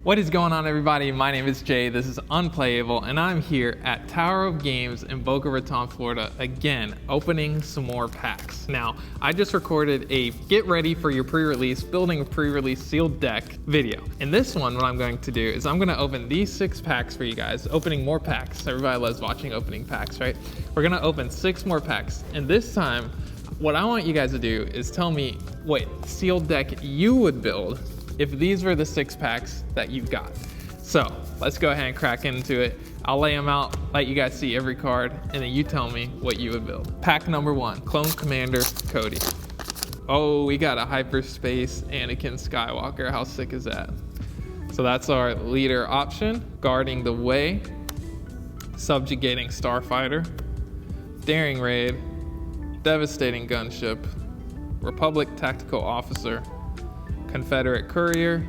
What is going on, everybody? My name is Jay, this is Unplayable, and I'm here at Tower of Games in Boca Raton, Florida, again, opening some more packs. Now, I just recorded a get ready for your pre-release, building a pre-release sealed deck video. In this one, what I'm going to do is I'm gonna open these 6 packs for you guys, opening more packs. Everybody loves watching opening packs, right? We're gonna open 6 more packs, and this time, what I want you guys to do is tell me what sealed deck you would build if these were the 6 packs that you've got. So let's go ahead and crack into it. I'll lay them out, let you guys see every card, and then you tell me what you would build. Pack number 1, Clone Commander Cody. Oh, we got a hyperspace Anakin Skywalker. How sick is that? So that's our leader option. Guarding the Way, Subjugating Starfighter, Daring Raid, Devastating Gunship, Republic Tactical Officer, Confederate Courier,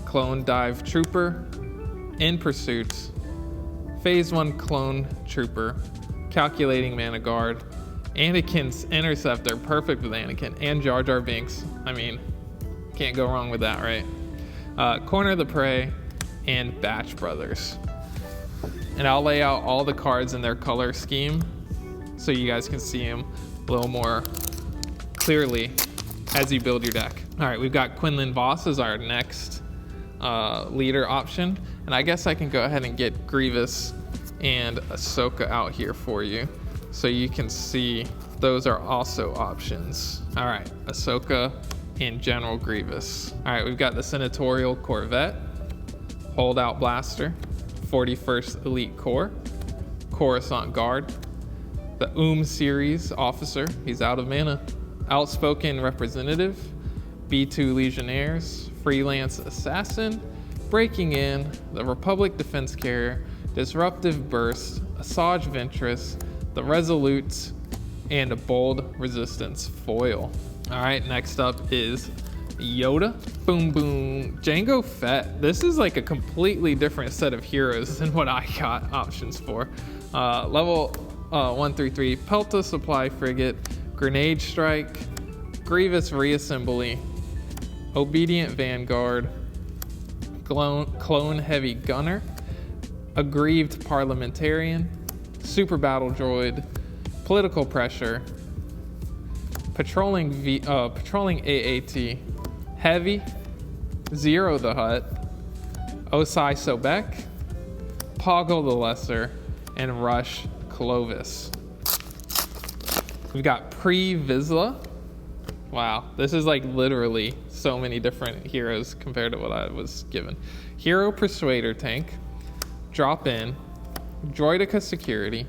Clone Dive Trooper, In Pursuit, Phase 1 Clone Trooper, Calculating Mana Guard, Anakin's Interceptor, perfect with Anakin, and Jar Jar Binks. I mean, can't go wrong with that, right? Corner of the Prey, and Batch Brothers. And I'll lay out all the cards in their color scheme so you guys can see them a little more clearly as you build your deck. All right, we've got Quinlan Voss as our next leader option. And I guess I can go ahead and get Grievous and Ahsoka out here for you so you can see those are also options. All right, Ahsoka and General Grievous. All right, we've got the Senatorial Corvette, Holdout Blaster, 41st Elite Corps, Coruscant Guard, the series officer, he's out of mana, Outspoken Representative, B2 Legionnaires, Freelance Assassin, Breaking In, the Republic Defense Carrier, Disruptive Burst, Asajj Ventress, the Resolute, and a Bold Resistance Foil. All right, next up is Yoda, Boom Boom, Jango Fett. This is like a completely different set of heroes than what I got options for. Level 133, Pelta Supply Frigate, Grenade Strike, Grievous Reassembly, Obedient Vanguard, Clone Heavy Gunner, Aggrieved Parliamentarian, Super Battle Droid, Political Pressure, Patrolling AAT, Heavy, Zero the Hutt, Osai Sobek, Poggle the Lesser, and Rush Clovis. We've got Pre-Vizsla. Wow, this is like literally so many different heroes compared to what I was given. Hero Persuader Tank, Drop In, Droidica Security,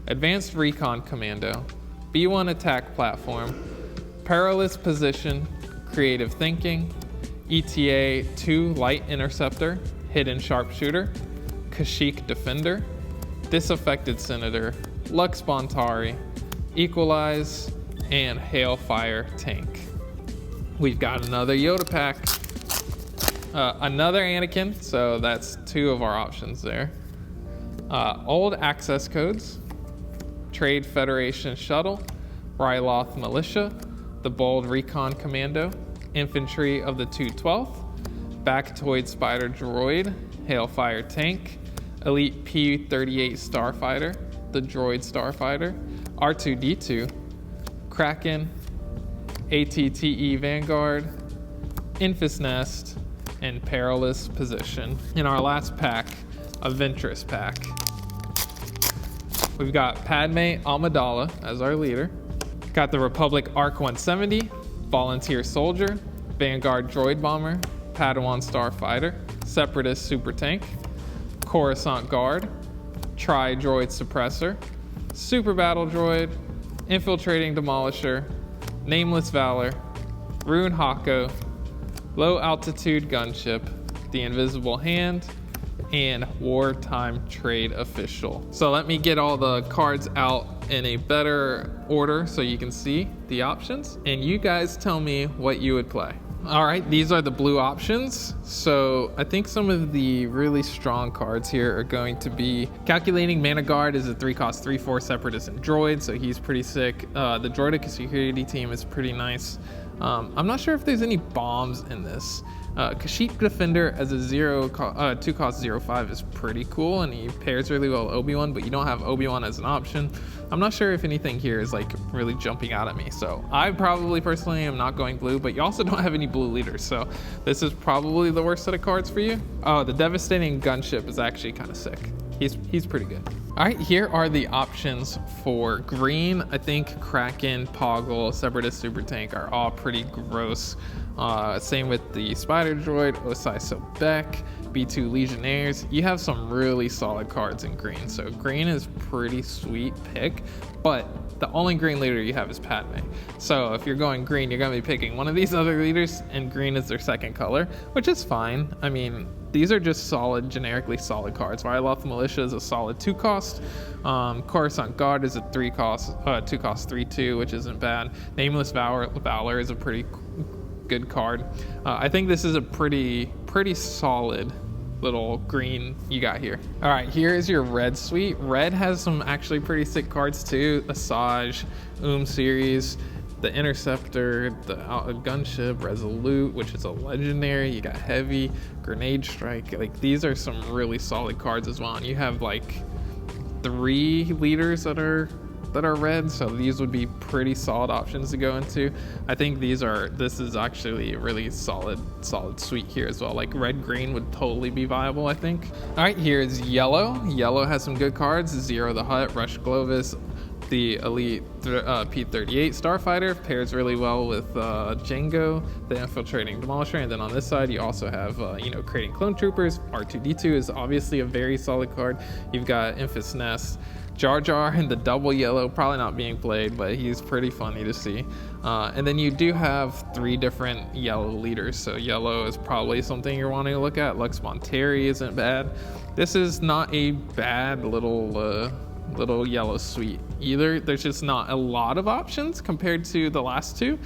Advanced Recon Commando, B1 Attack Platform, Perilous Position, Creative Thinking, ETA 2 Light Interceptor, Hidden Sharpshooter, Kashyyyk Defender, Disaffected Senator, Lux Bontari, Equalize, and Hailfire Tank. We've got another Yoda pack, another Anakin, so that's 2 of our options there. Old Access Codes, Trade Federation Shuttle, Ryloth Militia, the Bold Recon Commando, Infantry of the 212th, Bactoid Spider Droid, Hailfire Tank, Elite P-38 Starfighter, the Droid Starfighter, R2-D2, Kraken, ATTE Vanguard, Infus Nest, and Perilous Position. In our last pack, a Ventress pack. We've got Padme Amidala as our leader. Got the Republic ARC 170, Volunteer Soldier, Vanguard Droid Bomber, Padawan Starfighter, Separatist Super Tank, Coruscant Guard, Tri-Droid Suppressor, Super Battle Droid, Infiltrating Demolisher, Nameless Valor, Rune Hako, Low Altitude Gunship, the Invisible Hand, and Wartime Trade Official. So let me get all the cards out in a better order so you can see the options, and you guys tell me what you would play. All right, these are the blue options. So I think some of the really strong cards here are going to be Calculating Mana Guard is a 3-cost 3/4 Separatist and Droid, so he's pretty sick. The Droidica Security Team is pretty nice. I'm not sure if there's any bombs in this. Kashyyyk Defender as a 2-cost 0/5 is pretty cool, and he pairs really well with Obi-Wan, but you don't have Obi-Wan as an option. I'm not sure if anything here is like really jumping out at me, so I probably personally am not going blue, but you also don't have any blue leaders, so this is probably the worst set of cards for you. Oh, the Devastating Gunship is actually kind of sick. He's pretty good. All right, here are the options for green. I think Kraken, Poggle, Separatist Super Tank are all pretty gross. Same with the Spider Droid, Osai Sobek, B2 Legionnaires. You have some really solid cards in green, so green is pretty sweet pick, but the only green leader you have is Padme. So if you're going green, you're gonna be picking one of these other leaders, and green is their second color, which is fine. I mean, these are just solid, generically solid cards. Ryloth Militia is a solid 2-cost. Coruscant Guard is a 2-cost 3/2, which isn't bad. Nameless Valor is a pretty good card. I think this is a pretty solid little green you got here. All right, here is your red suite. Red has some actually pretty sick cards too. Asajj, series, the Interceptor, the Gunship, Resolute, which is a legendary. You got Heavy, Grenade Strike. Like, these are some really solid cards as well. And you have like 3 leaders that are red, so these would be pretty solid options to go into. I think this is actually a really solid suite here as well. Like red green would totally be viable, I think. All right, here's yellow. Yellow has some good cards. Zero the Hutt, Rush Glovis, the Elite P-38 Starfighter pairs really well with Jango, the Infiltrating Demolisher, and then on this side you also have Creating Clone Troopers. R2-D2 is obviously a very solid card. You've got Infus Nest, Jar Jar, and the double yellow, probably not being played, but he's pretty funny to see. And then you do have 3 different yellow leaders, so yellow is probably something you're wanting to look at. Lux Monteri isn't bad. This is not a bad little yellow suite either. There's just not a lot of options compared to the last 2.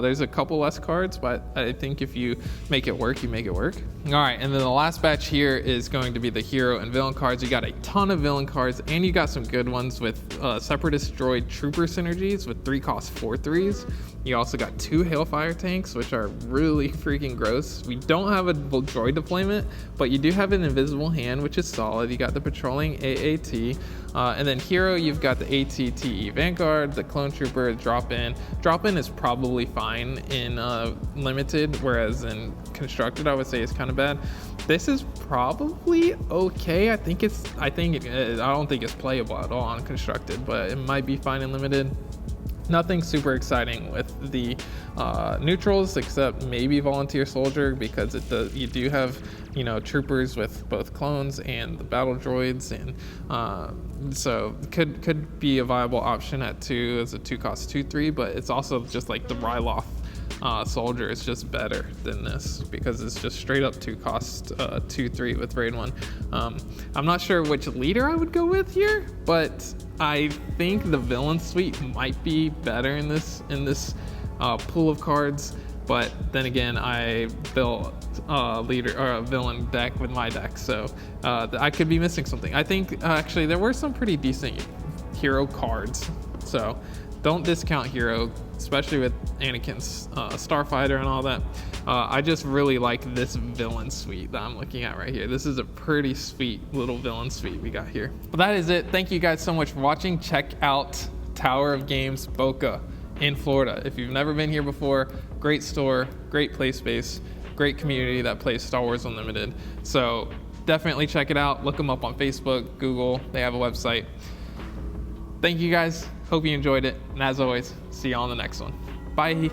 There's a couple less cards, but I think if you make it work, you make it work. All right, and then the last batch here is going to be the hero and villain cards. You got a ton of villain cards, and you got some good ones with Separatist Droid Trooper synergies with 3-cost 4/3s. You also got 2 Hailfire tanks, which are really freaking gross. We don't have a droid deployment, but you do have an invisible hand, which is solid. You got the patrolling AAT, and then hero, you've got the ATTE Vanguard, the Clone Trooper, Drop-In. Drop-In is probably fine in limited, whereas in constructed, I would say it's kind of bad. This is probably okay. I don't think it's playable at all on constructed, but it might be fine in limited. Nothing super exciting with the neutrals, except maybe Volunteer Soldier, because you do have troopers with both clones and the battle droids, and so could be a viable option at 2 as a 2-cost 2/3, but it's also just like the Ryloth Soldier is just better than this because it's just straight up 2-cost 2/3 with Raid 1. I'm not sure which leader I would go with here, but I think the villain suite might be better in this pool of cards. But then again, I built a leader or a villain deck with my deck, so I could be missing something. I think actually there were some pretty decent hero cards, so don't discount hero, especially with Anakin's Starfighter and all that. I just really like this villain suite that I'm looking at right here. This is a pretty sweet little villain suite we got here. But that is it. Thank you guys so much for watching. Check out Tower of Games Boca in Florida. If you've never been here before, great store, great play space, great community that plays Star Wars Unlimited. So definitely check it out. Look them up on Facebook, Google. They have a website. Thank you guys. Hope you enjoyed it. And as always, see you on the next one. Bye.